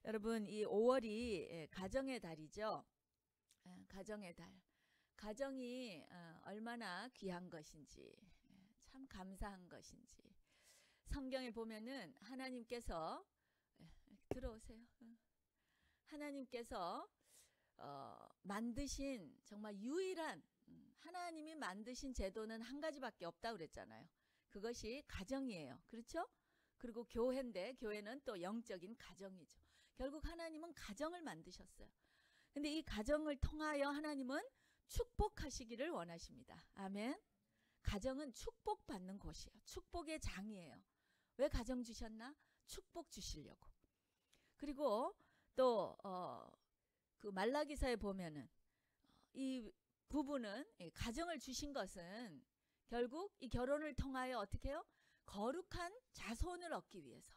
여러분, 이 5월이 가정의 달이죠. 가정의 달. 가정이 얼마나 귀한 것인지, 참 감사한 것인지. 성경에 보면은 하나님께서 들어오세요. 하나님께서 만드신 정말 유일한 하나님이 만드신 제도는 한 가지밖에 없다고 그랬잖아요. 그것이 가정이에요. 그렇죠? 그리고 교회인데 교회는 또 영적인 가정이죠. 결국 하나님은 가정을 만드셨어요. 근데 이 가정을 통하여 하나님은 축복하시기를 원하십니다. 아멘. 가정은 축복받는 곳이에요. 축복의 장이에요. 왜 가정 주셨나? 축복 주시려고. 그리고 또 그 말라기서에 보면은 이 부부는 가정을 주신 것은 결국 이 결혼을 통하여 어떻게 해요? 거룩한 자손을 얻기 위해서.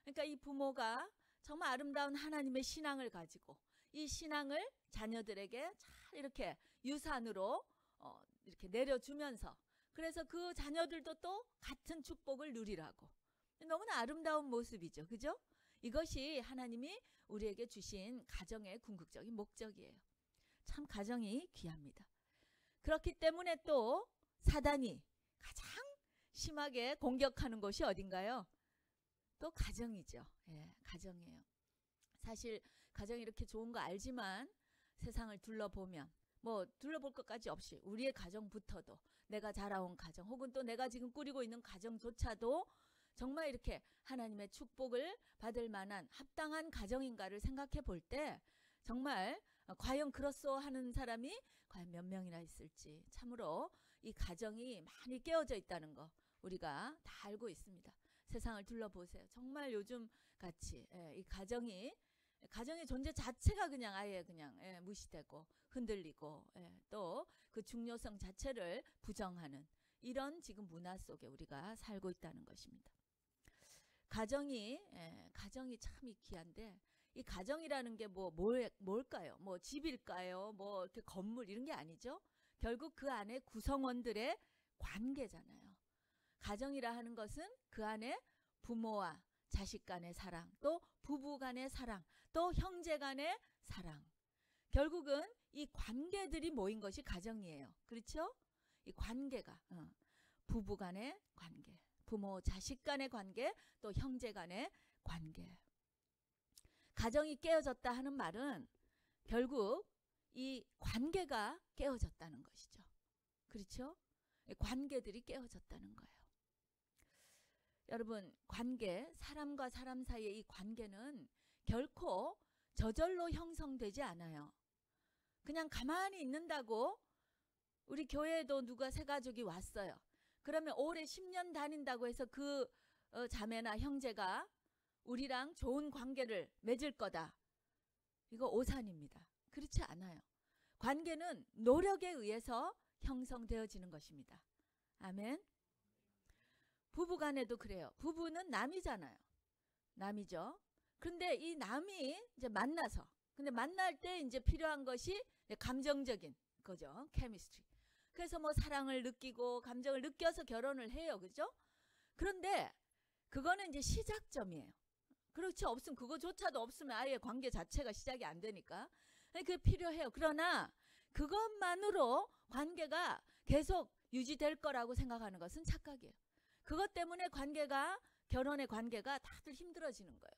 그러니까 이 부모가 정말 아름다운 하나님의 신앙을 가지고 이 신앙을 자녀들에게 잘 이렇게 유산으로 이렇게 내려주면서, 그래서 그 자녀들도 또 같은 축복을 누리라고. 너무나 아름다운 모습이죠. 그죠? 이것이 하나님이 우리에게 주신 가정의 궁극적인 목적이에요. 참 가정이 귀합니다. 그렇기 때문에 또 사단이 가장 심하게 공격하는 곳이 어딘가요? 또 가정이죠. 예, 가정이에요. 사실 가정이 이렇게 좋은 거 알지만 세상을 둘러보면 뭐 둘러볼 것까지 없이 우리의 가정부터도, 내가 자라온 가정 혹은 또 내가 지금 꾸리고 있는 가정조차도 정말 이렇게 하나님의 축복을 받을 만한 합당한 가정인가를 생각해 볼 때 정말 과연 그렇소 하는 사람이 과연 몇 명이나 있을지, 참으로 이 가정이 많이 깨어져 있다는 거 우리가 다 알고 있습니다. 세상을 둘러보세요. 정말 요즘 같이 이 가정의 존재 자체가 그냥 아예 그냥 무시되고 흔들리고 또 그 중요성 자체를 부정하는 이런 지금 문화 속에 우리가 살고 있다는 것입니다. 가정이 참이 귀한데, 이 가정이라는 게 뭘까요? 뭐 집일까요? 뭐 이렇게 건물 이런 게 아니죠. 결국 그 안에 구성원들의 관계잖아요. 가정이라 하는 것은 그 안에 부모와 자식 간의 사랑, 또 부부 간의 사랑, 또 형제 간의 사랑. 결국은 이 관계들이 모인 것이 가정이에요. 그렇죠? 이 관계가 부부 간의 관계, 부모 자식 간의 관계, 또 형제 간의 관계. 가정이 깨어졌다 하는 말은 결국 이 관계가 깨어졌다는 것이죠. 그렇죠? 관계들이 깨어졌다는 거예요. 여러분, 관계, 사람과 사람 사이의 이 관계는 결코 저절로 형성되지 않아요. 그냥 가만히 있는다고, 우리 교회에도 누가 새 가족이 왔어요. 그러면 올해 10년 다닌다고 해서 그 자매나 형제가 우리랑 좋은 관계를 맺을 거다. 이거 오산입니다. 그렇지 않아요. 관계는 노력에 의해서 형성되어지는 것입니다. 아멘. 부부간에도 그래요. 부부는 남이잖아요. 남이죠. 그런데 이 남이 이제 만나서, 근데 만날 때 이제 필요한 것이 감정적인 거죠. 케미스트리. 그래서 뭐 사랑을 느끼고 감정을 느껴서 결혼을 해요. 그죠? 그런데 그거는 이제 시작점이에요. 그렇지, 없으면, 그거조차도 없으면 아예 관계 자체가 시작이 안 되니까. 그게 필요해요. 그러나 그것만으로 관계가 계속 유지될 거라고 생각하는 것은 착각이에요. 그것 때문에 결혼의 관계가 다들 힘들어지는 거예요.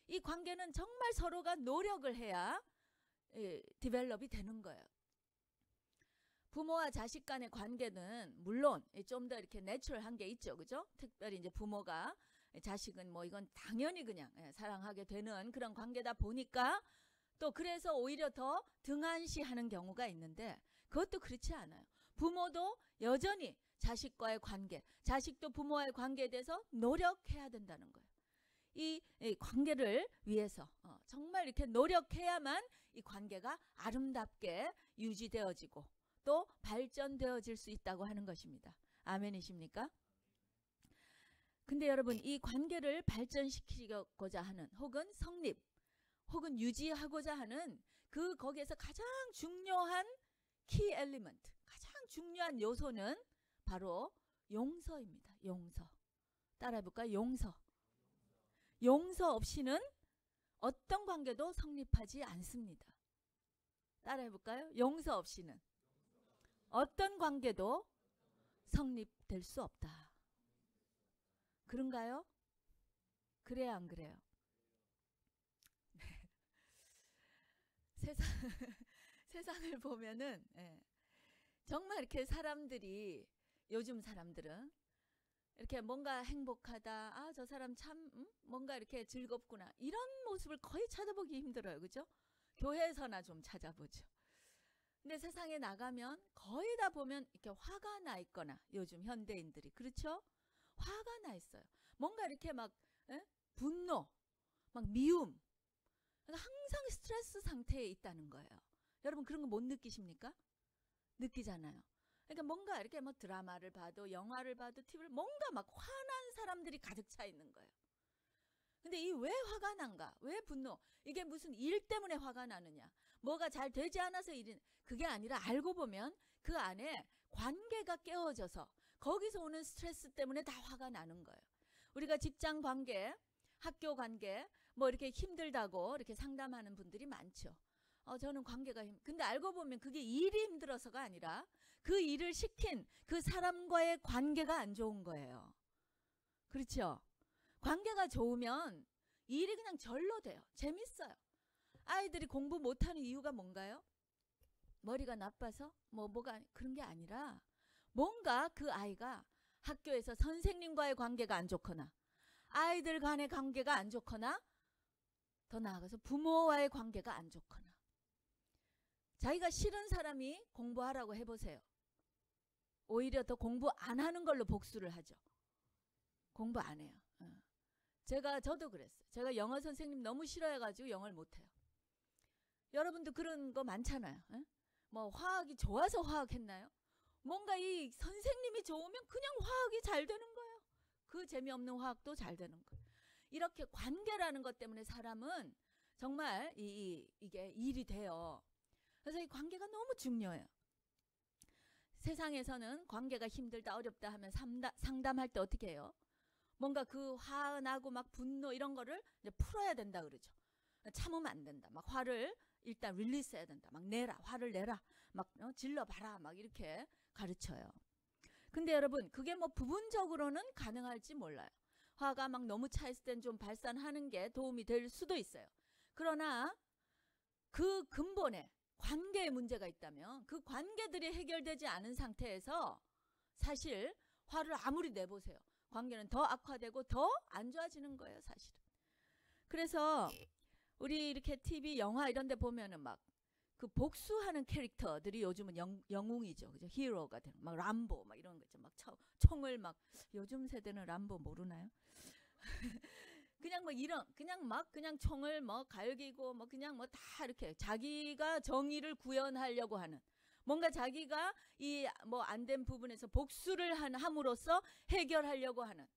이 관계는 정말 서로가 노력을 해야 디벨롭이 되는 거예요. 부모와 자식 간의 관계는 물론 좀 더 이렇게 내추럴한 게 있죠. 그죠? 특별히 이제 부모가 자식은 뭐 이건 당연히 그냥 사랑하게 되는 그런 관계다 보니까 또 그래서 오히려 더 등한시하는 경우가 있는데, 그것도 그렇지 않아요. 부모도 여전히 자식과의 관계, 자식도 부모와의 관계에 대해서 노력해야 된다는 거예요. 이 관계를 위해서 정말 이렇게 노력해야만 이 관계가 아름답게 유지되어지고 또 발전되어질 수 있다고 하는 것입니다. 아멘이십니까? 근데 여러분, 이 관계를 발전시키고자 하는, 혹은 성립, 혹은 유지하고자 하는 거기에서 가장 중요한 키 엘리먼트, 가장 중요한 요소는 바로 용서입니다. 용서. 따라해볼까요? 용서. 용서 없이는 어떤 관계도 성립하지 않습니다. 따라해 볼까요? 용서 없이는 어떤 관계도 성립될 수 없다. 그런가요? 그래요, 안 그래요? 네. 세상을 보면은 정말 이렇게 사람들이, 요즘 사람들은 이렇게 뭔가 행복하다, 아, 저 사람 참 뭔가 이렇게 즐겁구나, 이런 모습을 거의 찾아보기 힘들어요. 그죠? 교회에서나 좀 찾아보죠. 근데 세상에 나가면 거의 다 보면 이렇게 화가 나 있거나, 요즘 현대인들이, 그렇죠? 화가 나 있어요. 뭔가 이렇게 막 분노, 막 미움, 그러니까 항상 스트레스 상태에 있다는 거예요. 여러분 그런 거 못 느끼십니까? 느끼잖아요. 그러니까 뭔가 이렇게 뭐 드라마를 봐도 영화를 봐도 TV를, 뭔가 막 화난 사람들이 가득 차 있는 거예요. 근데 이 왜 화가 난가? 왜 분노? 이게 무슨 일 때문에 화가 나느냐? 뭐가 잘 되지 않아서 일이, 그게 아니라 알고 보면 그 안에 관계가 깨어져서 거기서 오는 스트레스 때문에 다 화가 나는 거예요. 우리가 직장 관계, 학교 관계, 뭐 이렇게 힘들다고 이렇게 상담하는 분들이 많죠. 저는 관계가 근데 알고 보면 그게 일이 힘들어서가 아니라 그 일을 시킨 그 사람과의 관계가 안 좋은 거예요. 그렇죠? 관계가 좋으면 일이 그냥 절로 돼요. 재밌어요. 아이들이 공부 못하는 이유가 뭔가요? 머리가 나빠서? 뭐가 그런 게 아니라 뭔가 그 아이가 학교에서 선생님과의 관계가 안 좋거나, 아이들 간의 관계가 안 좋거나, 더 나아가서 부모와의 관계가 안 좋거나, 자기가 싫은 사람이 공부하라고 해보세요. 오히려 더 공부 안 하는 걸로 복수를 하죠. 공부 안 해요. 저도 그랬어요. 제가 영어 선생님 너무 싫어해가지고 영어를 못해요. 여러분도 그런 거 많잖아요. 뭐 화학이 좋아서 화학했나요? 뭔가 이 선생님이 좋으면 그냥 화학이 잘 되는 거예요. 그 재미없는 화학도 잘 되는 거예요. 이렇게 관계라는 것 때문에 사람은 정말 이게 일이 돼요. 그래서 이 관계가 너무 중요해요. 세상에서는 관계가 힘들다, 어렵다 하면 상담할 때 어떻게 해요? 뭔가 그 화나고 막 분노 이런 거를 이제 풀어야 된다 그러죠. 참으면 안 된다. 막 화를 일단 릴리스 해야 된다. 막 내라, 화를 내라, 막 질러봐라, 막 이렇게 가르쳐요. 근데 여러분 그게 뭐 부분적으로는 가능할지 몰라요. 화가 막 너무 차 있을 땐 좀 발산하는 게 도움이 될 수도 있어요. 그러나 그 근본에 관계에 문제가 있다면 그 관계들이 해결되지 않은 상태에서 사실 화를 아무리 내보세요. 관계는 더 악화되고 더 안 좋아지는 거예요, 사실은. 그래서 우리 이렇게 TV, 영화 이런 데 보면은 막 그 복수하는 캐릭터들이 요즘은 영웅이죠. 그죠? 히어로가 되는, 막 람보 막 이런 거 있죠. 막 총을 막, 요즘 세대는 람보 모르나요? 그냥 뭐 이런, 그냥 총을 뭐 갈기고 뭐 그냥 뭐 다 이렇게 자기가 정의를 구현하려고 하는, 뭔가 자기가 이 뭐 안 된 부분에서 복수를 함으로써 해결하려고 하는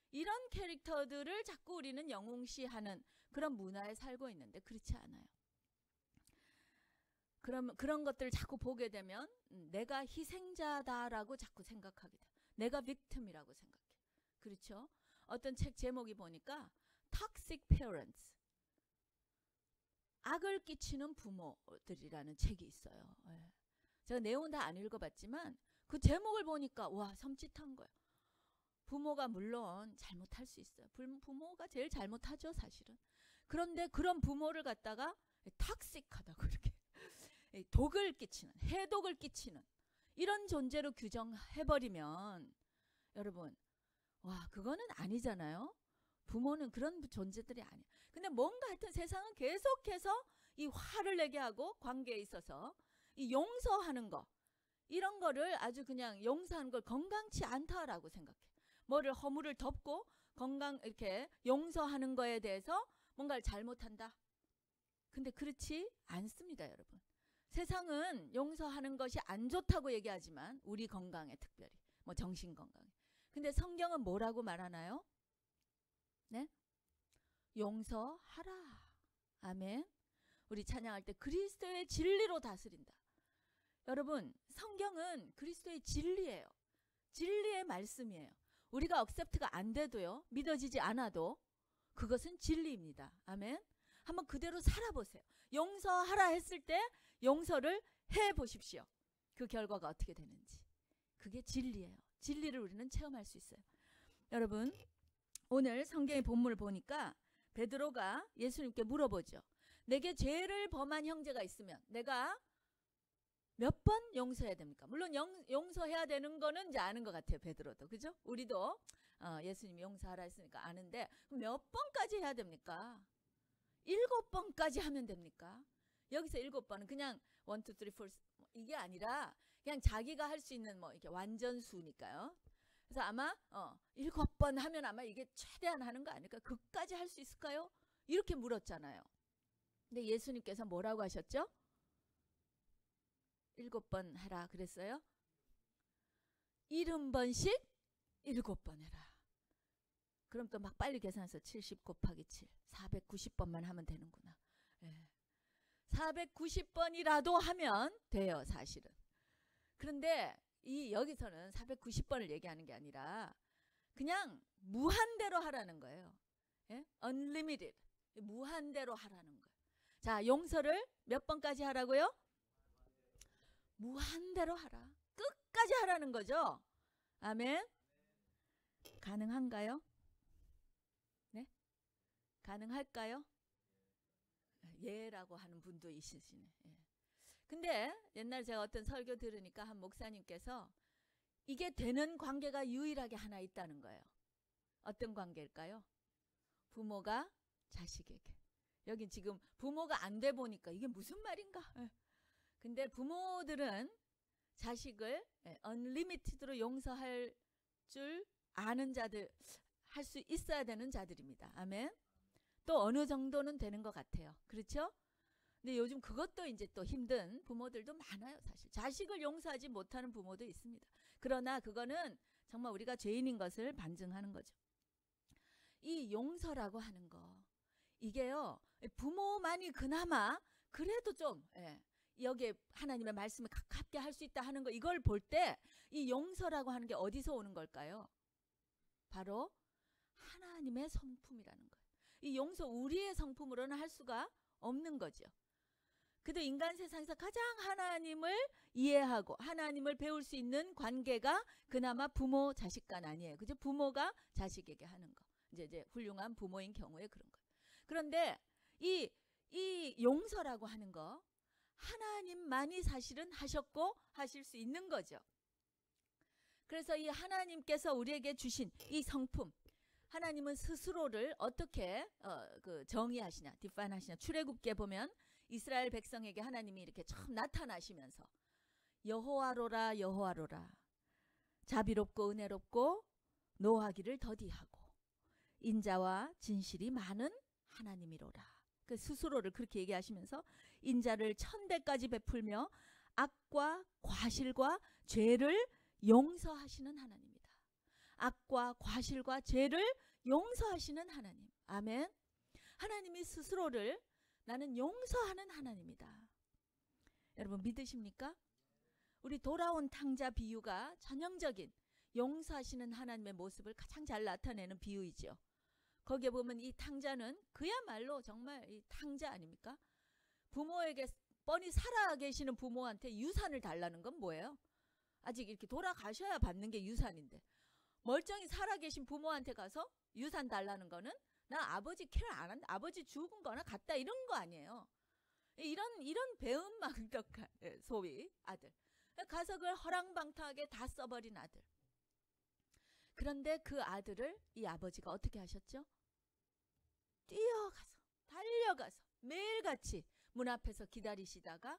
이런 캐릭터들을 자꾸 우리는 영웅시하는 그런 문화에 살고 있는데 그렇지 않아요. 그런 것들을 자꾸 보게 되면 내가 희생자다라고 자꾸 생각하게 돼. 내가 빅팀이라고 생각해. 그렇죠? 어떤 책 제목이 보니까 Toxic Parents, 악을 끼치는 부모들이라는 책이 있어요. 제가 내용은 다 안 읽어봤지만 그 제목을 보니까 와, 섬찟한 거예요. 부모가 물론 잘못할 수 있어요. 부모가 제일 잘못하죠, 사실은. 그런데 그런 부모를 갖다가 탁식하다고 이렇게 독을 끼치는, 해독을 끼치는 이런 존재로 규정해버리면 여러분, 와, 그거는 아니잖아요. 부모는 그런 존재들이 아니에요. 근데 뭔가 하여튼 세상은 계속해서 이 화를 내게 하고 관계에 있어서 이 용서하는 거, 이런 거를 아주 그냥 용서하는 걸 건강치 않다라고 생각해. 뭐를 허물을 덮고 이렇게 용서하는 거에 대해서 뭔가를 잘못한다. 근데 그렇지 않습니다, 여러분. 세상은 용서하는 것이 안 좋다고 얘기하지만 우리 건강에, 특별히 뭐 정신 건강에. 근데 성경은 뭐라고 말하나요? 네? 용서하라. 아멘. 우리 찬양할 때 그리스도의 진리로 다스린다. 여러분, 성경은 그리스도의 진리예요. 진리의 말씀이에요. 우리가 억셉트가 안 돼도요, 믿어지지 않아도 그것은 진리입니다. 아멘. 한번 그대로 살아보세요. 용서하라 했을 때 용서를 해보십시오. 그 결과가 어떻게 되는지. 그게 진리예요. 진리를 우리는 체험할 수 있어요. 여러분, 오늘 성경의 본문을 보니까 베드로가 예수님께 물어보죠. 내게 죄를 범한 형제가 있으면 내가 몇 번 용서해야 됩니까? 물론 용서해야 되는 거는 이제 아는 것 같아요. 베드로도. 그죠? 우리도 예수님이 용서하라 했으니까 아는데 몇 번까지 해야 됩니까? 7번까지 하면 됩니까? 여기서 7번은 그냥 1, 2, 3, 4 이게 아니라 그냥 자기가 할 수 있는 뭐 이렇게 완전수니까요. 그래서 아마 7번 하면 아마 이게 최대한 하는 거 아닐까? 그까지 할 수 있을까요? 이렇게 물었잖아요. 근데 예수님께서 뭐라고 하셨죠? 7번 해라 그랬어요? 70번씩 7번 해라. 그럼 또 막 빨리 계산해서 70 곱하기 7 490번만 하면 되는구나. 예. 490번이라도 하면 돼요, 사실은. 그런데 여기서는 490번을 얘기하는 게 아니라 그냥 무한대로 하라는 거예요. 예? unlimited. 무한대로 하라는 거예요. 자, 용서를 몇 번까지 하라고요? 무한대로 하라. 끝까지 하라는 거죠. 아멘. 가능한가요? 네? 가능할까요? 예라고 하는 분도 있으시네. 예. 근데 옛날 제가 어떤 설교 들으니까 한 목사님께서 이게 되는 관계가 유일하게 하나 있다는 거예요. 어떤 관계일까요? 부모가 자식에게. 여긴 지금 부모가 안 돼 보니까 이게 무슨 말인가? 예. 근데 부모들은 자식을 unlimited로 용서할 줄 아는 자들, 할 수 있어야 되는 자들입니다. 아멘. 또 어느 정도는 되는 것 같아요. 그렇죠? 근데 요즘 그것도 이제 또 힘든 부모들도 많아요. 사실 자식을 용서하지 못하는 부모도 있습니다. 그러나 그거는 정말 우리가 죄인인 것을 반증하는 거죠. 이 용서라고 하는 거, 이게요, 부모만이 그나마 그래도 좀 여기에 하나님의 말씀을 가깝게 할 수 있다 하는 거, 이걸 볼 때 이 용서라고 하는 게 어디서 오는 걸까요? 바로 하나님의 성품이라는 거예요. 이 용서 우리의 성품으로는 할 수가 없는 거죠. 그래도 인간 세상에서 가장 하나님을 이해하고 하나님을 배울 수 있는 관계가 그나마 부모 자식 간 아니에요. 그죠? 부모가 자식에게 하는 거. 이제 훌륭한 부모인 경우에 그런 거예요. 그런데 이 용서라고 하는 거 하나님만이 사실은 하셨고 하실 수 있는 거죠. 그래서 이 하나님께서 우리에게 주신 이 성품, 하나님은 스스로를 어떻게 정의하시냐, 디파인하시냐. 출애굽기에 보면 이스라엘 백성에게 하나님이 이렇게 처음 나타나시면서 여호와로라 여호와로라, 자비롭고 은혜롭고 노하기를 더디하고 인자와 진실이 많은 하나님이로라. 그 스스로를 그렇게 얘기하시면서 인자를 1000배까지 베풀며 악과 과실과 죄를 용서하시는 하나님이다. 악과 과실과 죄를 용서하시는 하나님. 아멘. 하나님이 스스로를 나는 용서하는 하나님이다. 여러분 믿으십니까? 우리 돌아온 탕자 비유가 전형적인 용서하시는 하나님의 모습을 가장 잘 나타내는 비유이죠. 거기에 보면 이 탕자는 그야말로 정말 이 탕자 아닙니까? 부모에게 뻔히 살아계시는 부모한테 유산을 달라는 건 뭐예요? 아직 이렇게 돌아가셔야 받는 게 유산인데 멀쩡히 살아계신 부모한테 가서 유산 달라는 거는 나 아버지 케어 안 한다, 아버지 죽은 거나 같다, 이런 거 아니에요. 이런 배은망덕한 소위 아들, 가서 그걸 허랑방탕하게 다 써버린 아들. 그런데 그 아들을 이 아버지가 어떻게 하셨죠? 뛰어가서 달려가서 매일같이 문 앞에서 기다리시다가,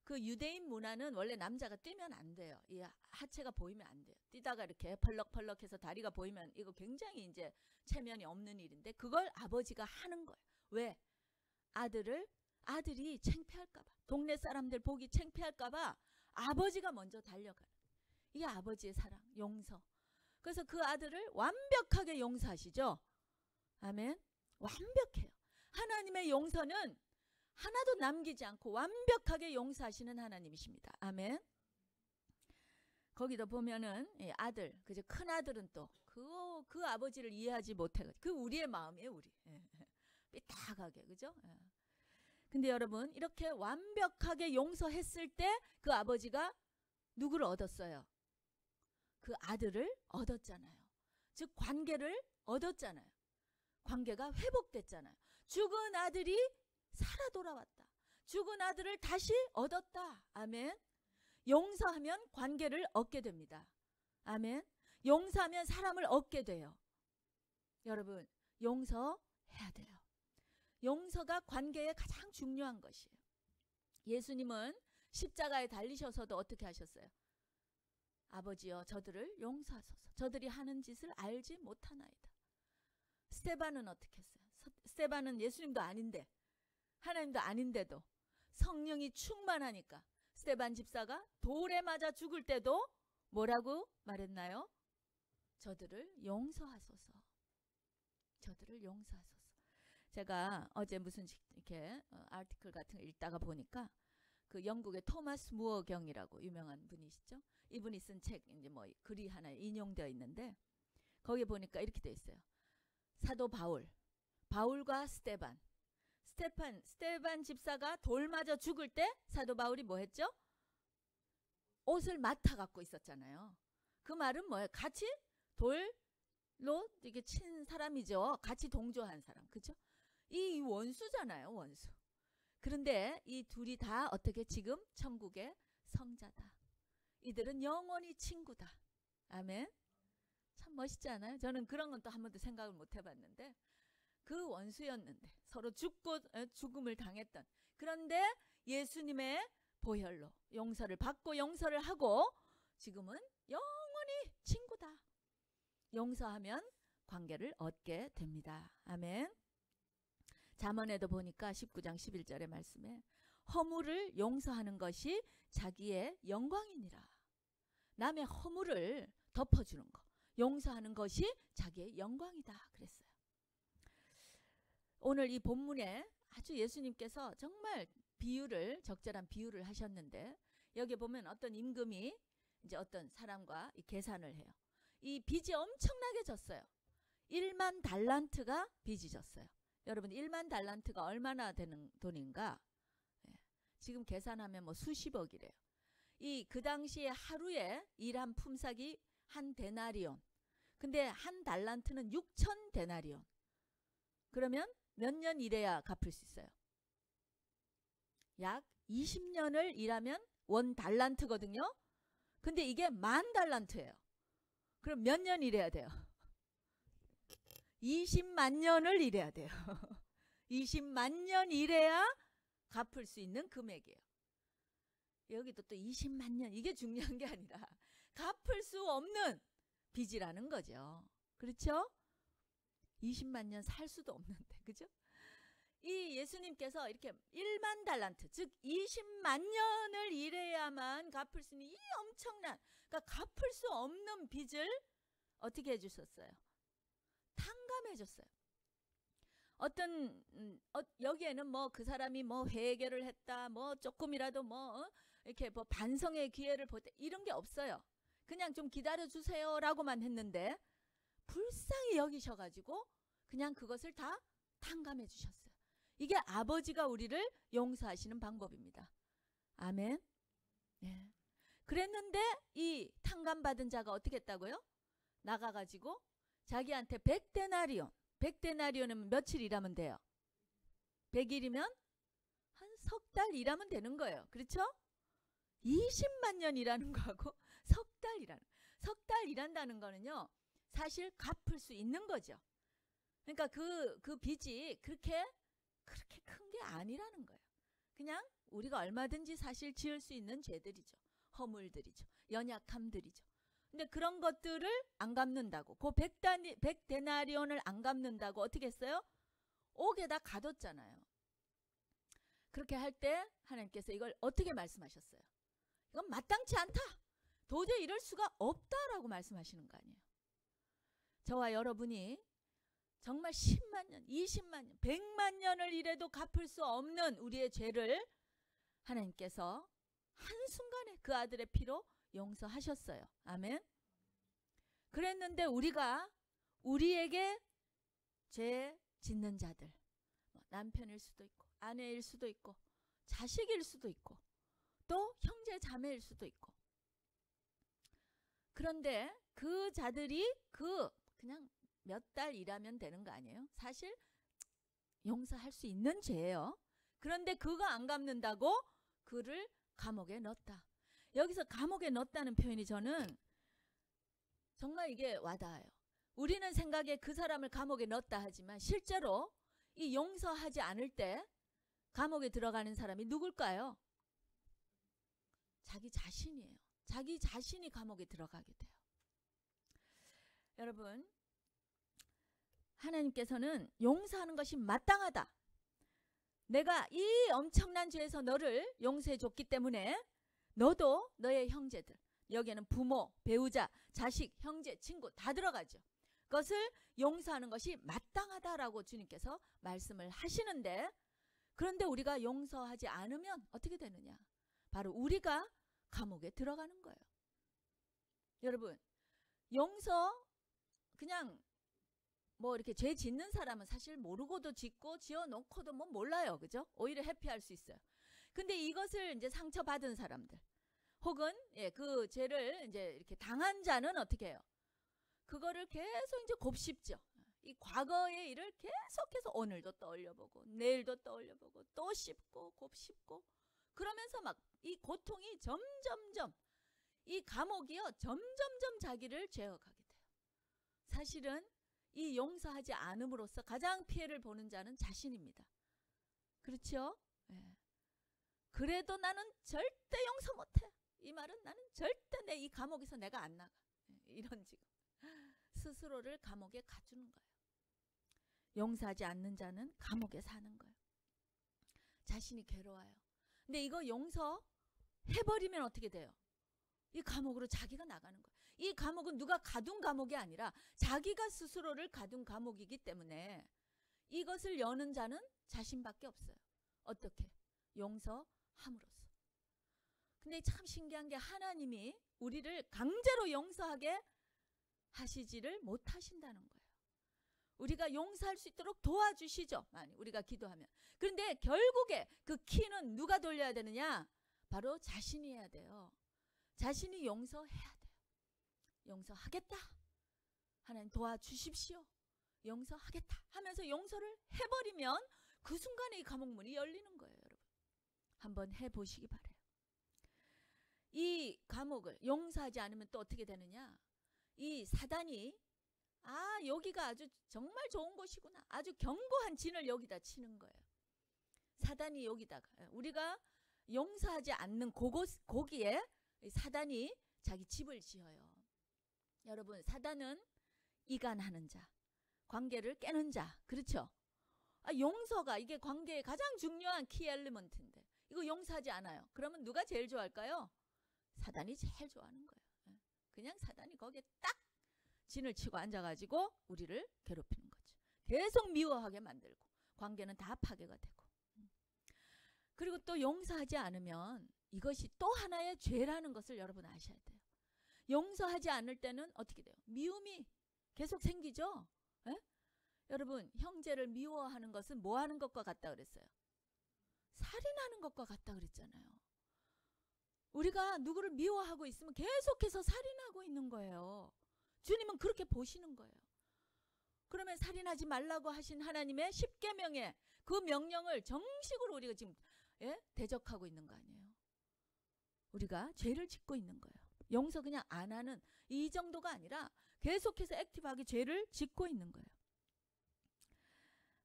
그 유대인 문화는 원래 남자가 뛰면 안 돼요. 이 하체가 보이면 안 돼요. 뛰다가 이렇게 펄럭펄럭해서 다리가 보이면 이거 굉장히 이제 체면이 없는 일인데 그걸 아버지가 하는 거예요. 왜? 아들이 창피할까봐, 동네 사람들 보기 창피할까봐 아버지가 먼저 달려가는, 이게 아버지의 사랑, 용서. 그래서 그 아들을 완벽하게 용서하시죠. 아멘. 완벽해요. 하나님의 용서는 하나도 남기지 않고 완벽하게 용서하시는 하나님이십니다. 아멘. 거기도 보면은 아들, 그죠? 큰 아들은 또 그 아버지를 이해하지 못해가지고, 그 우리의 마음이에요, 우리. 삐딱하게, 그죠? 예. 근데 여러분, 이렇게 완벽하게 용서했을 때 그 아버지가 누구를 얻었어요? 그 아들을 얻었잖아요. 즉 관계를 얻었잖아요. 관계가 회복됐잖아요. 죽은 아들이 살아 돌아왔다. 죽은 아들을 다시 얻었다. 아멘. 용서하면 관계를 얻게 됩니다. 아멘. 용서하면 사람을 얻게 돼요. 여러분, 용서해야 돼요. 용서가 관계에 가장 중요한 것이에요. 예수님은 십자가에 달리셔서도 어떻게 하셨어요? 아버지여, 저들을 용서하소서. 저들이 하는 짓을 알지 못하나이다. 스데반은 어떻게 했어요? 스데반은 예수님도 아닌데, 하나님도 아닌데도 성령이 충만하니까 스데반 집사가 돌에 맞아 죽을 때도 뭐라고 말했나요? 저들을 용서하소서. 저들을 용서하소서. 제가 어제 무슨 이렇게 아티클 같은 거 읽다가 보니까 그 영국의 토마스 무어 경이라고 유명한 분이시죠. 이분이 쓴 책 이제 뭐 글이 하나 인용되어 있는데 거기에 보니까 이렇게 돼 있어요. 사도 바울과 스데반 집사가 돌 맞아 죽을 때 사도 바울이 뭐 했죠? 옷을 맡아 갖고 있었잖아요. 그 말은 뭐예요? 같이 돌로 이게 친 사람이죠. 같이 동조한 사람. 그죠? 이 원수잖아요. 원수. 그런데 이 둘이 다 어떻게 지금 천국의 성자다. 이들은 영원히 친구다. 아멘. 참 멋있지 않아요? 저는 그런 건 또 한 번도 생각을 못 해봤는데 그 원수였는데 서로 죽음을 당했던, 그런데 예수님의 보혈로 용서를 받고 용서를 하고 지금은 영원히 친구다. 용서하면 관계를 얻게 됩니다. 아멘. 잠언에도 보니까 19장 11절의 말씀에 허물을 용서하는 것이 자기의 영광이니라. 남의 허물을 덮어주는 거, 용서하는 것이 자기의 영광이다 그랬어요. 오늘 이 본문에 아주 예수님께서 정말 적절한 비유를 하셨는데, 여기 보면 어떤 임금이 이제 어떤 사람과 계산을 해요. 이 빚이 엄청나게 졌어요. 1만 달란트가 빚이 졌어요. 여러분, 1만 달란트가 얼마나 되는 돈인가? 지금 계산하면 뭐 수십억이래요. 그 당시에 하루에 일한 품삯이 한 데나리온. 근데 한 달란트는 6천 데나리온. 그러면 몇 년 일해야 갚을 수 있어요? 약 20년을 일하면 원 달란트거든요. 근데 이게 10,000달란트예요. 그럼 몇 년 일해야 돼요? 20만 년을 일해야 돼요. 20만 년 일해야 갚을 수 있는 금액이에요. 여기도 또 20만 년, 이게 중요한 게 아니라 갚을 수 없는 빚이라는 거죠. 그렇죠? 20만 년 살 수도 없는데, 그죠? 이 예수님께서 이렇게 1만 달란트, 즉 20만 년을 일해야만 갚을 수 있는 이 엄청난, 그러니까 갚을 수 없는 빚을 어떻게 해주셨어요? 탕감해 줬어요. 여기에는 뭐 그 사람이 뭐 회개를 했다, 뭐 조금이라도 뭐 이렇게 뭐 반성의 기회를 보다, 이런 게 없어요. 그냥 좀 기다려 주세요라고만 했는데 불쌍히 여기셔가지고 그냥 그것을 다 탕감해 주셨어요. 이게 아버지가 우리를 용서하시는 방법입니다. 아멘. 네. 그랬는데 이 탕감받은 자가 어떻게 했다고요? 나가가지고 자기한테 100데나리온. 100데나리온이면 며칠 일하면 돼요? 100일이면 한 석 달 일하면 되는 거예요. 그렇죠? 20만 년 일하는 거하고 석 달 일한다는 거는요, 사실 갚을 수 있는 거죠. 그러니까 그 빚이 그렇게 큰 게 아니라는 거예요. 그냥 우리가 얼마든지 사실 지을 수 있는 죄들이죠. 허물들이죠. 연약함들이죠. 근데 그런 것들을 안 갚는다고, 그 100데나리온을 안 갚는다고 어떻게 했어요? 옥에다 가뒀잖아요. 그렇게 할 때 하나님께서 이걸 어떻게 말씀하셨어요? 이건 마땅치 않다. 도저히 이럴 수가 없다라고 말씀하시는 거 아니에요. 저와 여러분이 정말 10만 년, 20만 년, 100만 년을 일해도 갚을 수 없는 우리의 죄를 하나님께서 한순간에 그 아들의 피로 용서하셨어요. 아멘. 그랬는데 우리에게 죄 짓는 자들, 남편일 수도 있고 아내일 수도 있고 자식일 수도 있고 또 형제 자매일 수도 있고. 그런데 그 자들이 그냥 몇 달 일하면 되는 거 아니에요? 사실 용서할 수 있는 죄예요. 그런데 그거 안 갚는다고 그를 감옥에 넣었다. 여기서 감옥에 넣었다는 표현이 저는 정말 이게 와닿아요. 우리는 생각에 그 사람을 감옥에 넣었다 하지만 실제로 이 용서하지 않을 때 감옥에 들어가는 사람이 누굴까요? 자기 자신이에요. 자기 자신이 감옥에 들어가게 돼요. 여러분, 하나님께서는 용서하는 것이 마땅하다. 내가 이 엄청난 죄에서 너를 용서해 줬기 때문에 너도 너의 형제들, 여기에는 부모, 배우자, 자식, 형제, 친구 다 들어가죠. 그것을 용서하는 것이 마땅하다라고 주님께서 말씀을 하시는데, 그런데 우리가 용서하지 않으면 어떻게 되느냐? 바로 우리가 감옥에 들어가는 거예요. 여러분, 용서 그냥 뭐 이렇게 죄 짓는 사람은 사실 모르고도 짓고 지어놓고도 뭐 몰라요. 그죠? 오히려 회피할 수 있어요. 근데 이것을 이제 상처받은 사람들 혹은 그 죄를 이제 이렇게 당한 자는 어떻게 해요? 그거를 계속 이제 곱씹죠. 이 과거의 일을 계속해서 오늘도 떠올려보고 내일도 떠올려보고 또 씹고 곱씹고 그러면서 막 이 고통이 점점점 이 감옥이요 점점점 자기를 죄어가게 돼요. 사실은 이 용서하지 않음으로써 가장 피해를 보는 자는 자신입니다. 그렇죠? 네. 그래도 나는 절대 용서 못해. 이 말은 나는 절대 내 이 감옥에서 내가 안 나가. 이런 지금 스스로를 감옥에 가두는 거예요. 용서하지 않는 자는 감옥에 사는 거예요. 자신이 괴로워요. 근데 이거 용서해버리면 어떻게 돼요? 이 감옥으로 자기가 나가는 거예요. 이 감옥은 누가 가둔 감옥이 아니라 자기가 스스로를 가둔 감옥이기 때문에 이것을 여는 자는 자신밖에 없어요. 어떻게? 용서함으로써. 근데 참 신기한 게 하나님이 우리를 강제로 용서하게 하시지를 못하신다는 거예요. 우리가 용서할 수 있도록 도와주시죠. 많이 우리가 기도하면. 그런데 결국에 그 키는 누가 돌려야 되느냐? 바로 자신이 해야 돼요. 자신이 용서해야 돼요. 용서하겠다. 하나님 도와주십시오. 용서하겠다 하면서 용서를 해버리면 그 순간에 이 감옥문이 열리는 거예요. 여러분. 한번 해보시기 바래요. 이 감옥을 용서하지 않으면 또 어떻게 되느냐? 이 사단이 여기가 아주 정말 좋은 곳이구나. 아주 견고한 진을 여기다 치는 거예요. 사단이 여기다가 우리가 용서하지 않는 거기에 사단이 자기 집을 지어요. 여러분, 사단은 이간하는 자, 관계를 깨는 자, 그렇죠? 용서가 이게 관계의 가장 중요한 키 엘리먼트인데 이거 용서하지 않아요. 그러면 누가 제일 좋아할까요? 사단이 제일 좋아하는 거예요. 그냥 사단이 거기에 딱 진을 치고 앉아가지고 우리를 괴롭히는 거죠. 계속 미워하게 만들고 관계는 다 파괴가 되고. 그리고 또 용서하지 않으면 이것이 또 하나의 죄라는 것을 여러분 아셔야 돼요. 용서하지 않을 때는 어떻게 돼요? 미움이 계속 생기죠. 에? 여러분, 형제를 미워하는 것은 뭐 하는 것과 같다 그랬어요? 살인하는 것과 같다 그랬잖아요. 우리가 누구를 미워하고 있으면 계속해서 살인하고 있는 거예요. 주님은 그렇게 보시는 거예요. 그러면 살인하지 말라고 하신 하나님의 10계명의 그 명령을 정식으로 우리가 지금 대적하고 있는 거 아니에요. 우리가 죄를 짓고 있는 거예요. 용서 그냥 안 하는 이 정도가 아니라 계속해서 액티브하게 죄를 짓고 있는 거예요.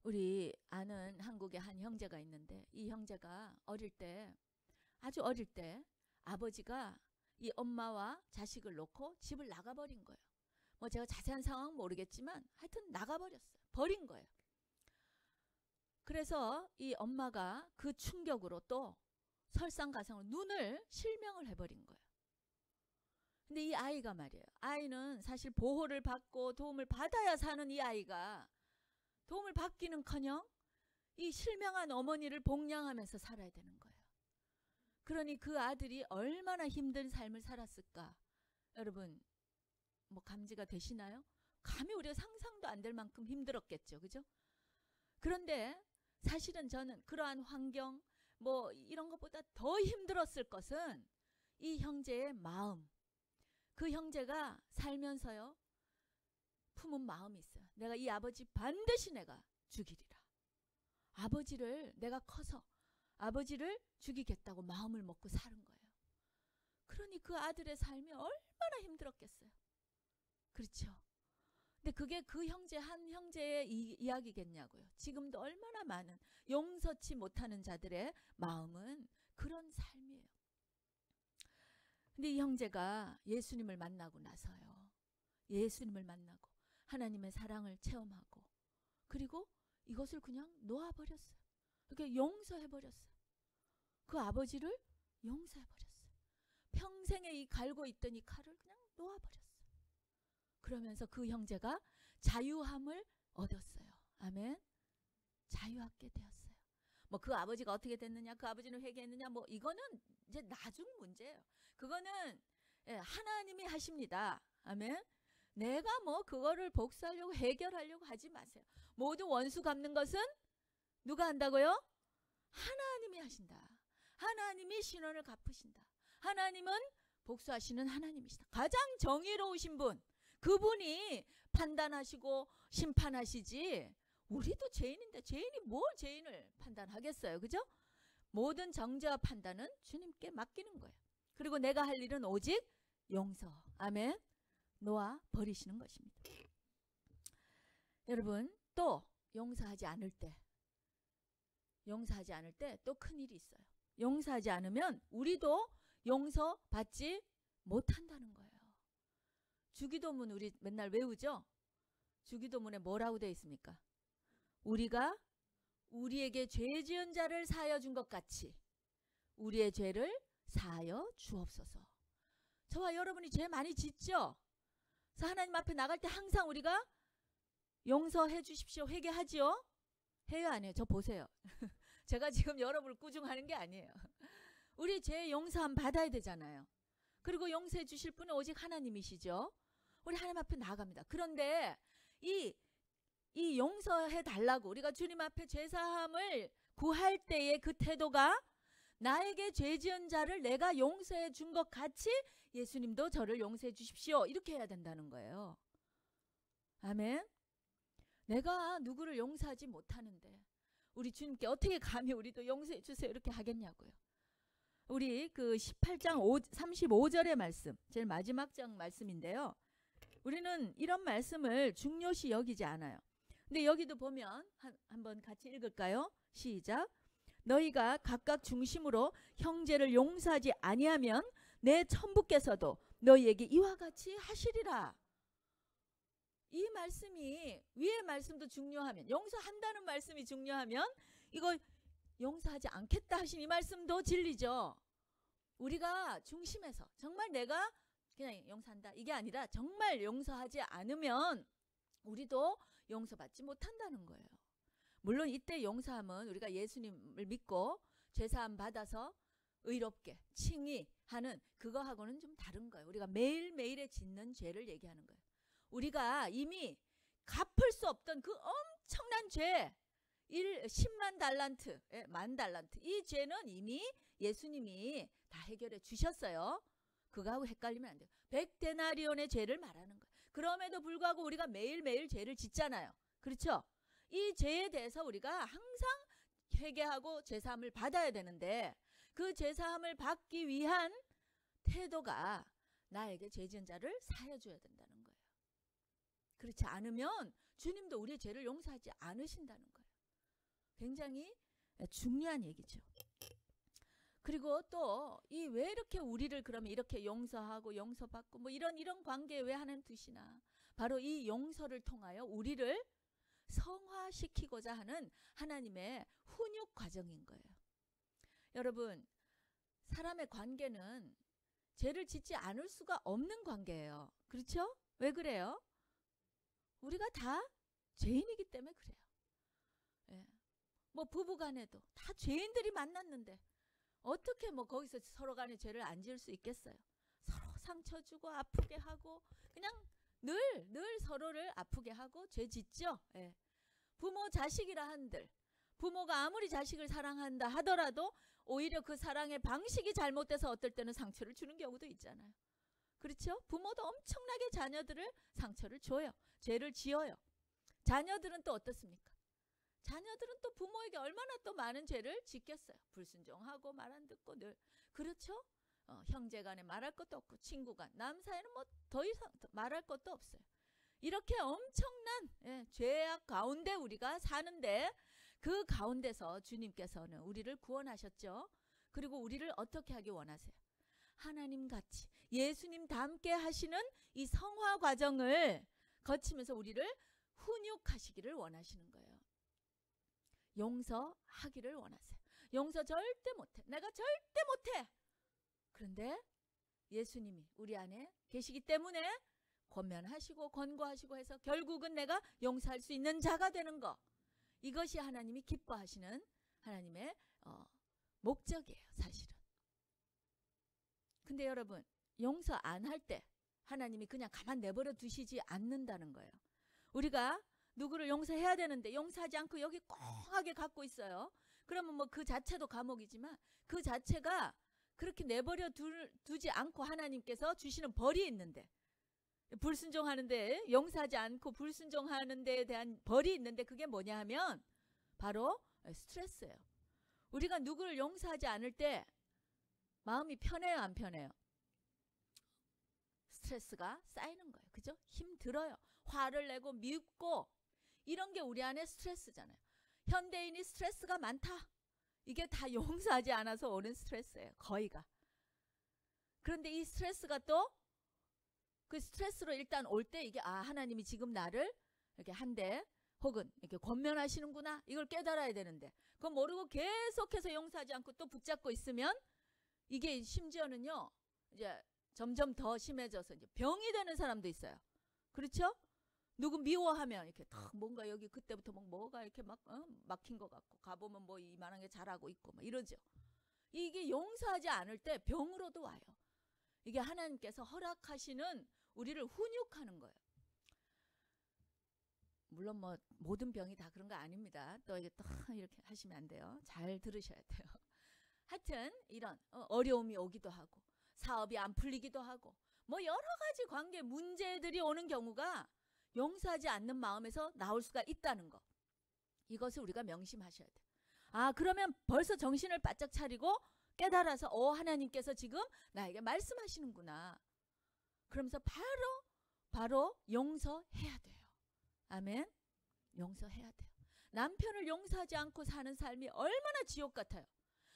우리 아는 한국의 한 형제가 있는데 이 형제가 아주 어릴 때 아버지가 이 엄마와 자식을 놓고 집을 나가버린 거예요. 뭐 제가 자세한 상황은 모르겠지만 하여튼 나가버렸어요. 버린 거예요. 그래서 이 엄마가 그 충격으로 또 설상가상으로 눈을 실명을 해버린 거예요. 근데 이 아이가 말이에요. 아이는 사실 보호를 받고 도움을 받아야 사는 이 아이가 도움을 받기는커녕 이 실명한 어머니를 복양하면서 살아야 되는 거예요. 그러니 그 아들이 얼마나 힘든 삶을 살았을까? 여러분 뭐 감지가 되시나요? 감히 우리가 상상도 안 될 만큼 힘들었겠죠. 그죠? 그런데 사실은 저는 그러한 환경 뭐 이런 것보다 더 힘들었을 것은 이 형제의 마음. 그 형제가 살면서요 품은 마음이 있어요. 내가 이 아버지 반드시 내가 죽이리라. 아버지를 내가 커서 아버지를 죽이겠다고 마음을 먹고 사는 거예요. 그러니 그 아들의 삶이 얼마나 힘들었겠어요. 그렇죠. 근데 그게 그 형제 한 형제의 이야기겠냐고요. 지금도 얼마나 많은 용서치 못하는 자들의 마음은 그런 삶이에요. 근데 이 형제가 예수님을 만나고 나서요. 예수님을 만나고 하나님의 사랑을 체험하고 그리고 이것을 그냥 놓아버렸어요. 이렇게 용서해버렸어요. 그 아버지를 용서해버렸어요. 평생에 이 갈고 있던 이 칼을 그냥 놓아버렸어요. 그러면서 그 형제가 자유함을 얻었어요. 아멘. 자유하게 되었어요. 뭐 그 아버지가 어떻게 됐느냐, 그 아버지는 회개했느냐, 뭐 이거는 이제 나중 문제예요. 그거는 하나님이 하십니다. 아멘. 내가 뭐 그거를 복수하려고 해결하려고 하지 마세요. 모두 원수 갚는 것은 누가 한다고요? 하나님이 하신다. 하나님이 신원을 갚으신다. 하나님은 복수하시는 하나님이시다. 가장 정의로우신 분, 그분이 판단하시고 심판하시지 우리도 죄인인데 죄인이 뭘 죄인을 판단하겠어요. 그죠? 모든 정죄와 판단은 주님께 맡기는 거예요. 그리고 내가 할 일은 오직 용서. 아멘. 놓아 버리시는 것입니다. 여러분 또 용서하지 않을 때 또 큰일이 있어요. 용서하지 않으면 우리도 용서받지 못한다는 거예요. 주기도문 우리 맨날 외우죠? 주기도문에 뭐라고 되어 있습니까? 우리가 우리에게 죄 지은 자를 사하여 준 것 같이 우리의 죄를 사하여 주옵소서. 저와 여러분이 죄 많이 짓죠? 그래서 하나님 앞에 나갈 때 항상 우리가 용서해 주십시오 회개하지요? 해요 안 해요? 저 보세요. 제가 지금 여러분을 꾸중하는 게 아니에요. 우리 죄 용서함 받아야 되잖아요. 그리고 용서해 주실 분은 오직 하나님이시죠. 우리 하나님 앞에 나아갑니다. 그런데 이 용서해 달라고 우리가 주님 앞에 죄사함을 구할 때의 그 태도가 나에게 죄 지은 자를 내가 용서해 준 것 같이 예수님도 저를 용서해 주십시오. 이렇게 해야 된다는 거예요. 아멘. 내가 누구를 용서하지 못하는데 우리 주님께 어떻게 감히 우리도 용서해 주세요 이렇게 하겠냐고요. 우리 그 18장 35절의 말씀, 제일 마지막 장 말씀인데요. 우리는 이런 말씀을 중요시 여기지 않아요. 근데 여기도 보면 한번 같이 읽을까요? 시작. 너희가 각각 중심으로 형제를 용서하지 아니하면 내 천부께서도 너희에게 이와 같이 하시리라. 이 말씀이 위의 말씀도 중요하면 용서한다는 말씀이 중요하면 이거 용서하지 않겠다 하신 이 말씀도 진리죠. 우리가 중심에서 정말 내가 그냥 용서한다 이게 아니라 정말 용서하지 않으면 우리도 용서받지 못한다는 거예요. 물론 이때 용서함은 우리가 예수님을 믿고 죄사함 받아서 의롭게 칭의하는 그거하고는 좀 다른 거예요. 우리가 매일매일에 짓는 죄를 얘기하는 거예요. 우리가 이미 갚을 수 없던 그 엄청난 죄 10만 달란트, 10,000달란트 이 죄는 이미 예수님이 다 해결해 주셨어요. 그거하고 헷갈리면 안 돼요. 100데나리온의 죄를 말하는 거예요. 그럼에도 불구하고 우리가 매일매일 죄를 짓잖아요. 그렇죠? 이 죄에 대해서 우리가 항상 회개하고 제사함을 받아야 되는데 그 제사함을 받기 위한 태도가 나에게 죄 지은 자를 사하여 줘야 된다는 거예요. 그렇지 않으면 주님도 우리의 죄를 용서하지 않으신다는 거예요. 굉장히 중요한 얘기죠. 그리고 또 이 왜 이렇게 우리를 그러면 이렇게 용서하고 용서받고 뭐 이런 관계에 왜 하나님 두시나? 바로 이 용서를 통하여 우리를 성화시키고자 하는 하나님의 훈육 과정인 거예요. 여러분, 사람의 관계는 죄를 짓지 않을 수가 없는 관계예요. 그렇죠? 왜 그래요? 우리가 다 죄인이기 때문에 그래요. 예. 뭐 부부간에도 다 죄인들이 만났는데 어떻게 뭐 거기서 서로 간에 죄를 안 지을 수 있겠어요? 서로 상처 주고 아프게 하고 그냥 늘 서로를 아프게 하고 죄 짓죠. 예. 부모 자식이라 한들 부모가 아무리 자식을 사랑한다 하더라도 오히려 그 사랑의 방식이 잘못돼서 어떨 때는 상처를 주는 경우도 있잖아요. 그렇죠? 부모도 엄청나게 자녀들을 상처를 줘요. 죄를 지어요. 자녀들은 또 어떻습니까? 자녀들은 또 부모에게 얼마나 또 많은 죄를 짓겠어요. 불순종하고 말 안 듣고 늘. 그렇죠? 형제 간에 말할 것도 없고 친구 간, 남 사이는 뭐 더 이상 말할 것도 없어요. 이렇게 엄청난 죄악 가운데 우리가 사는데 그 가운데서 주님께서는 우리를 구원하셨죠. 그리고 우리를 어떻게 하기 원하세요? 하나님 같이 예수님 닮게 하시는 이 성화 과정을 거치면서 우리를 훈육하시기를 원하시는 거예요. 용서하기를 원하세요. 용서 절대 못해. 내가 절대 못해. 그런데 예수님이 우리 안에 계시기 때문에 권면하시고 권고하시고 해서 결국은 내가 용서할 수 있는 자가 되는 거. 이것이 하나님이 기뻐하시는 하나님의 목적이에요. 사실은. 근데 여러분 용서 안 할 때 하나님이 그냥 가만 내버려 두시지 않는다는 거예요. 우리가 누구를 용서해야 되는데 용서하지 않고 여기 꽁하게 갖고 있어요. 그러면 뭐 그 자체도 감옥이지만 그 자체가 그렇게 내버려 두지 않고 하나님께서 주시는 벌이 있는데, 불순종하는데 용서하지 않고 불순종하는 데에 대한 벌이 있는데 그게 뭐냐 하면 바로 스트레스예요. 우리가 누구를 용서하지 않을 때 마음이 편해요, 안 편해요? 스트레스가 쌓이는 거예요. 그죠? 힘들어요. 화를 내고 밉고 이런 게 우리 안에 스트레스잖아요. 현대인이 스트레스가 많다. 이게 다 용서하지 않아서 오는 스트레스예요. 거의가. 그런데 이 스트레스가 또 그 스트레스로 일단 올 때 이게 하나님이 지금 나를 이렇게 한대 혹은 이렇게 권면하시는구나. 이걸 깨달아야 되는데 그거 모르고 계속해서 용서하지 않고 또 붙잡고 있으면 이게 심지어는요. 이제 점점 더 심해져서 이제 병이 되는 사람도 있어요. 그렇죠? 누구 미워하면 이렇게 탁 뭔가 여기 그때부터 뭐가 이렇게 막 막힌 것 같고 가보면 뭐 이만한 게 자라고 있고 막 이러죠. 이게 용서하지 않을 때 병으로도 와요. 이게 하나님께서 허락하시는 우리를 훈육하는 거예요. 물론 뭐 모든 병이 다 그런 거 아닙니다. 또 이게 또 이렇게 하시면 안 돼요. 잘 들으셔야 돼요. 하여튼 이런 어려움이 오기도 하고 사업이 안 풀리기도 하고 뭐 여러 가지 관계 문제들이 오는 경우가 용서하지 않는 마음에서 나올 수가 있다는 거. 이것을 우리가 명심하셔야 돼요. 그러면 벌써 정신을 바짝 차리고 깨달아서 하나님께서 지금 나에게 말씀하시는구나. 그러면서 바로 용서해야 돼요. 아멘. 용서해야 돼요. 남편을 용서하지 않고 사는 삶이 얼마나 지옥 같아요.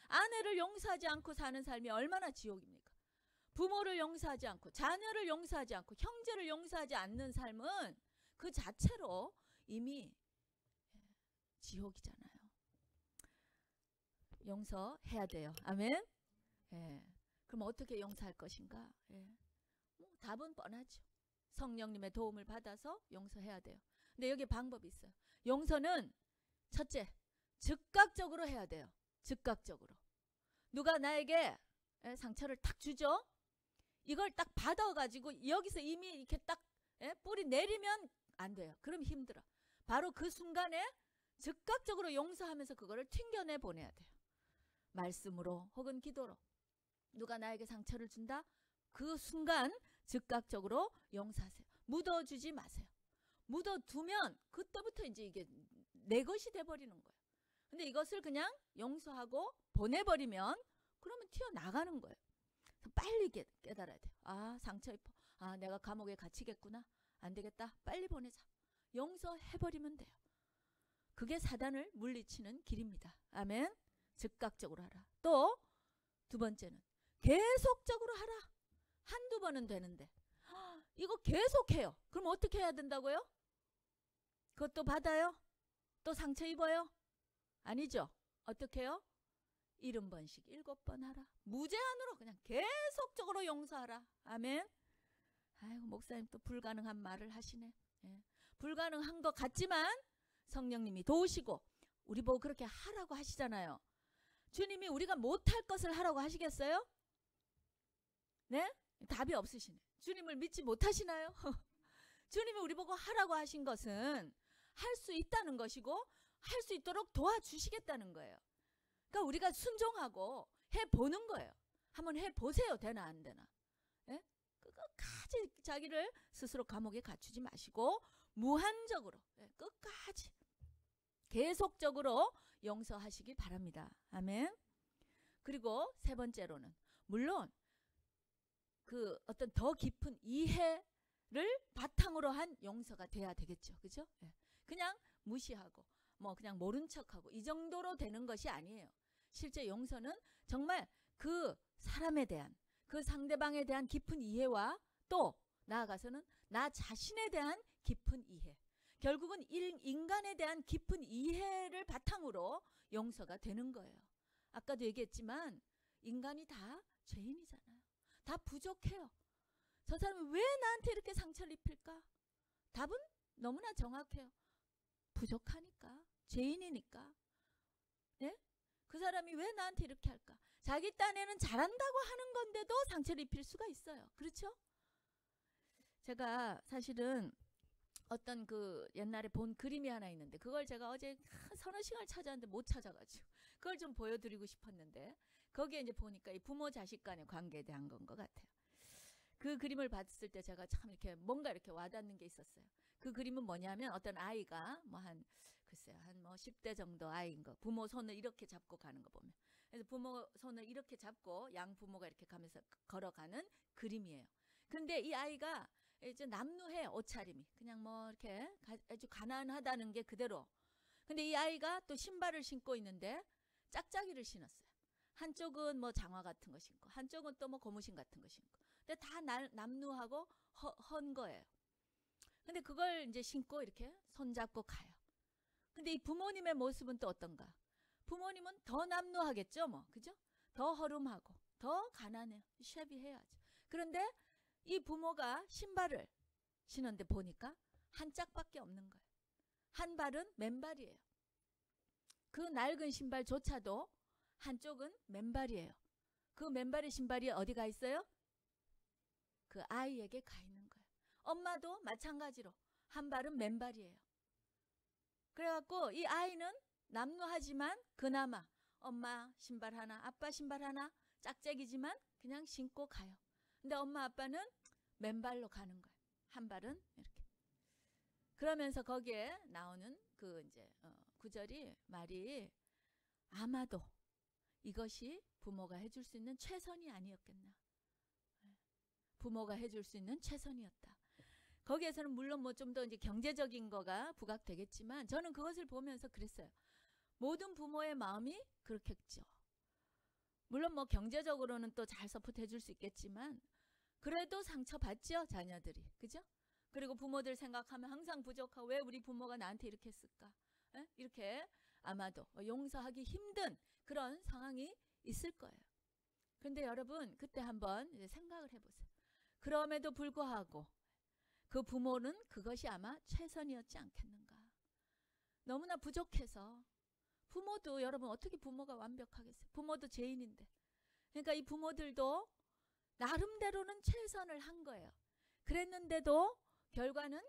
아내를 용서하지 않고 사는 삶이 얼마나 지옥입니까? 부모를 용서하지 않고 자녀를 용서하지 않고 형제를 용서하지 않는 삶은 그 자체로 이미 지옥이잖아요. 용서해야 돼요. 아멘. 그럼 어떻게 용서할 것인가? 답은 뻔하죠. 성령님의 도움을 받아서 용서해야 돼요. 근데 여기 방법이 있어요. 용서는 첫째, 즉각적으로 해야 돼요. 즉각적으로. 누가 나에게 상처를 탁 주죠? 이걸 딱 받아가지고 여기서 이미 이렇게 딱 뿌리 내리면 안 돼요. 그럼 힘들어. 바로 그 순간에 즉각적으로 용서하면서 그거를 튕겨내 보내야 돼요. 말씀으로 혹은 기도로. 누가 나에게 상처를 준다? 그 순간 즉각적으로 용서하세요. 묻어주지 마세요. 묻어두면 그때부터 이제 이게 내 것이 돼버리는 거예요. 근데 이것을 그냥 용서하고 보내버리면 그러면 튀어나가는 거예요. 빨리 깨달아야 돼요. 상처 입어. 내가 감옥에 갇히겠구나. 안 되겠다. 빨리 보내자. 용서해버리면 돼요. 그게 사단을 물리치는 길입니다. 아멘. 즉각적으로 하라. 또 두 번째는 계속적으로 하라. 한두 번은 되는데 이거 계속해요. 그럼 어떻게 해야 된다고요? 그것도 받아요? 또 상처 입어요? 아니죠. 어떻게 해요? 70번씩 7번 하라. 무제한으로 그냥 계속적으로 용서하라. 아멘. 아이고 목사님 또 불가능한 말을 하시네. 불가능한 것 같지만 성령님이 도우시고 우리 보고 그렇게 하라고 하시잖아요. 주님이 우리가 못할 것을 하라고 하시겠어요? 네? 답이 없으시네. 주님을 믿지 못하시나요? 주님이 우리 보고 하라고 하신 것은 할 수 있다는 것이고 할 수 있도록 도와주시겠다는 거예요. 그러니까 우리가 순종하고 해보는 거예요. 한번 해보세요. 되나 안 되나. 예? 끝까지 자기를 스스로 감옥에 갇히지 마시고 무한적으로 끝까지 계속적으로 용서하시기 바랍니다. 아멘. 그리고 세 번째로는 물론 그 어떤 더 깊은 이해를 바탕으로 한 용서가 돼야 되겠죠. 그죠? 그냥 무시하고 뭐 그냥 모른 척하고 이 정도로 되는 것이 아니에요. 실제 용서는 정말 그 사람에 대한 그 상대방에 대한 깊은 이해와 또 나아가서는 나 자신에 대한 깊은 이해, 결국은 인간에 대한 깊은 이해를 바탕으로 용서가 되는 거예요. 아까도 얘기했지만 인간이 다 죄인이잖아요. 다 부족해요. 저 사람이 왜 나한테 이렇게 상처를 입힐까? 답은 너무나 정확해요. 부족하니까, 죄인이니까. 예? 그 사람이 왜 나한테 이렇게 할까? 자기 딴에는 잘한다고 하는 건데도 상처를 입힐 수가 있어요. 그렇죠? 제가 사실은 어떤 그 옛날에 본 그림이 하나 있는데 그걸 제가 어제 서너 시간을 찾았는데 못 찾아가지고 그걸 좀 보여드리고 싶었는데 거기에 이제 보니까 이 부모 자식 간의 관계에 대한 건 것 같아요. 그 그림을 봤을 때 제가 참 이렇게 뭔가 이렇게 와닿는 게 있었어요. 그 그림은 뭐냐면 어떤 아이가 뭐 한 글쎄요 한 뭐 10대 정도 아이인 거 부모 손을 이렇게 잡고 가는 거 보면 그래서 부모 손을 이렇게 잡고 양 부모가 이렇게 가면서 걸어가는 그림이에요. 근데 이 아이가 이제 남루해 옷차림이 그냥 뭐 이렇게 아주 가난하다는 게 그대로. 근데 이 아이가 또 신발을 신고 있는데 짝짝이를 신었어요. 한쪽은 뭐 장화 같은 거 신고 한쪽은 또 뭐 고무신 같은 거 신고. 근데 다 남루하고 헌 거예요. 근데 그걸 이제 신고 이렇게 손잡고 가요. 근데 이 부모님의 모습은 또 어떤가? 부모님은 더 남루하겠죠, 뭐. 그죠? 더 허름하고, 더 가난해요. 쉐비해야죠. 그런데 이 부모가 신발을 신었는데 보니까 한 짝밖에 없는 거예요. 한 발은 맨발이에요. 그 낡은 신발조차도 한쪽은 맨발이에요. 그 맨발의 신발이 어디 가 있어요? 그 아이에게 가 있는 거예요. 엄마도 마찬가지로 한 발은 맨발이에요. 그래갖고 이 아이는 남루하지만 그나마 엄마 신발 하나, 아빠 신발 하나 짝짝이지만 그냥 신고 가요. 근데 엄마 아빠는 맨발로 가는 거예요. 한 발은 이렇게. 그러면서 거기에 나오는 그 이제 구절이 말이 아마도 이것이 부모가 해줄 수 있는 최선이 아니었겠나. 부모가 해줄 수 있는 최선이었다. 거기에서는 물론 뭐 좀 더 이제 경제적인 거가 부각되겠지만 저는 그것을 보면서 그랬어요. 모든 부모의 마음이 그렇겠죠. 물론 뭐 경제적으로는 또 잘 서포트해 줄 수 있겠지만 그래도 상처받죠 자녀들이. 그죠? 그리고 부모들 생각하면 항상 부족하고 왜 우리 부모가 나한테 이렇게 했을까? 에? 이렇게 아마도 용서하기 힘든 그런 상황이 있을 거예요. 그런데 여러분 그때 한번 이제 생각을 해보세요. 그럼에도 불구하고 그 부모는 그것이 아마 최선이었지 않겠는가. 너무나 부족해서 부모도 여러분 어떻게 부모가 완벽하겠어요. 부모도 죄인인데. 그러니까 이 부모들도 나름대로는 최선을 한 거예요. 그랬는데도 결과는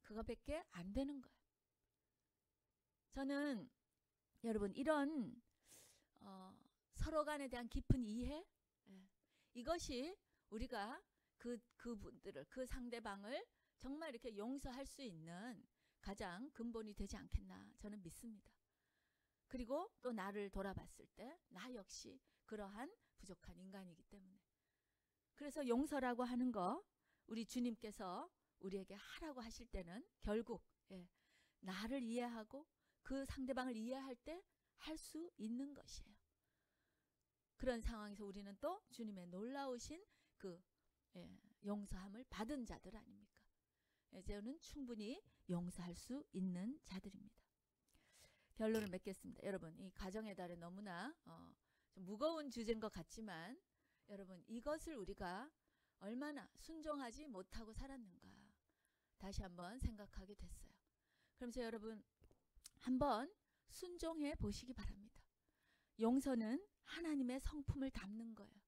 그거밖에 안 되는 거예요. 저는 여러분 이런 서로 간에 대한 깊은 이해 이것이 우리가 그분들을 그 상대방을 정말 이렇게 용서할 수 있는 가장 근본이 되지 않겠나 저는 믿습니다. 그리고 또 나를 돌아봤을 때 나 역시 그러한 부족한 인간이기 때문에 그래서 용서라고 하는 거 우리 주님께서 우리에게 하라고 하실 때는 결국 나를 이해하고 그 상대방을 이해할 때 할 수 있는 것이에요. 그런 상황에서 우리는 또 주님의 놀라우신 그 용서함을 받은 자들 아닙니까? 저는 충분히 용서할 수 있는 자들입니다. 결론을 맺겠습니다. 여러분 이 가정의 달에 너무나 좀 무거운 주제인 것 같지만 여러분 이것을 우리가 얼마나 순종하지 못하고 살았는가 다시 한번 생각하게 됐어요. 그러면서 여러분 한번 순종해 보시기 바랍니다. 용서는 하나님의 성품을 담는 거예요.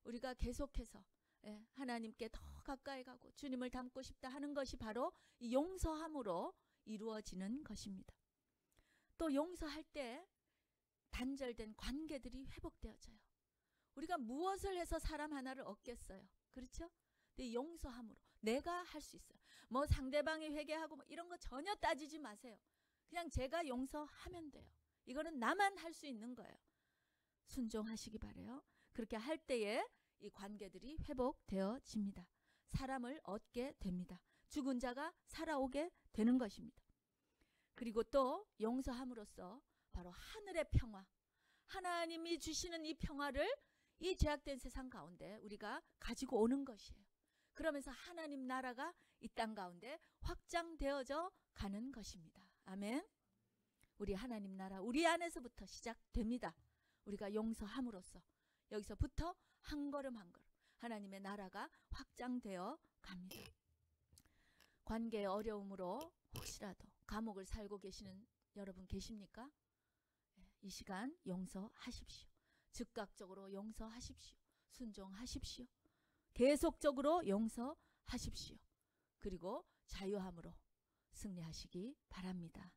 우리가 계속해서 하나님께 더 가까이 가고 주님을 닮고 싶다 하는 것이 바로 이 용서함으로 이루어지는 것입니다. 또 용서할 때 단절된 관계들이 회복되어져요. 우리가 무엇을 해서 사람 하나를 얻겠어요? 그렇죠? 근데 용서함으로 내가 할 수 있어요. 뭐 상대방이 회개하고 뭐 이런 거 전혀 따지지 마세요. 그냥 제가 용서하면 돼요. 이거는 나만 할 수 있는 거예요. 순종하시기 바라요. 그렇게 할 때에 이 관계들이 회복되어집니다. 사람을 얻게 됩니다. 죽은 자가 살아오게 되는 것입니다. 그리고 또 용서함으로써 바로 하늘의 평화, 하나님이 주시는 이 평화를 이 죄악된 세상 가운데 우리가 가지고 오는 것이에요. 그러면서 하나님 나라가 이 땅 가운데 확장되어져 가는 것입니다. 아멘. 우리 하나님 나라 우리 안에서부터 시작됩니다. 우리가 용서함으로써 여기서부터 한 걸음 한 걸음 하나님의 나라가 확장되어 갑니다. 관계의 어려움으로 혹시라도 감옥을 살고 계시는 여러분 계십니까? 이 시간 용서하십시오. 즉각적으로 용서하십시오. 순종하십시오. 계속적으로 용서하십시오. 그리고 자유함으로 승리하시기 바랍니다.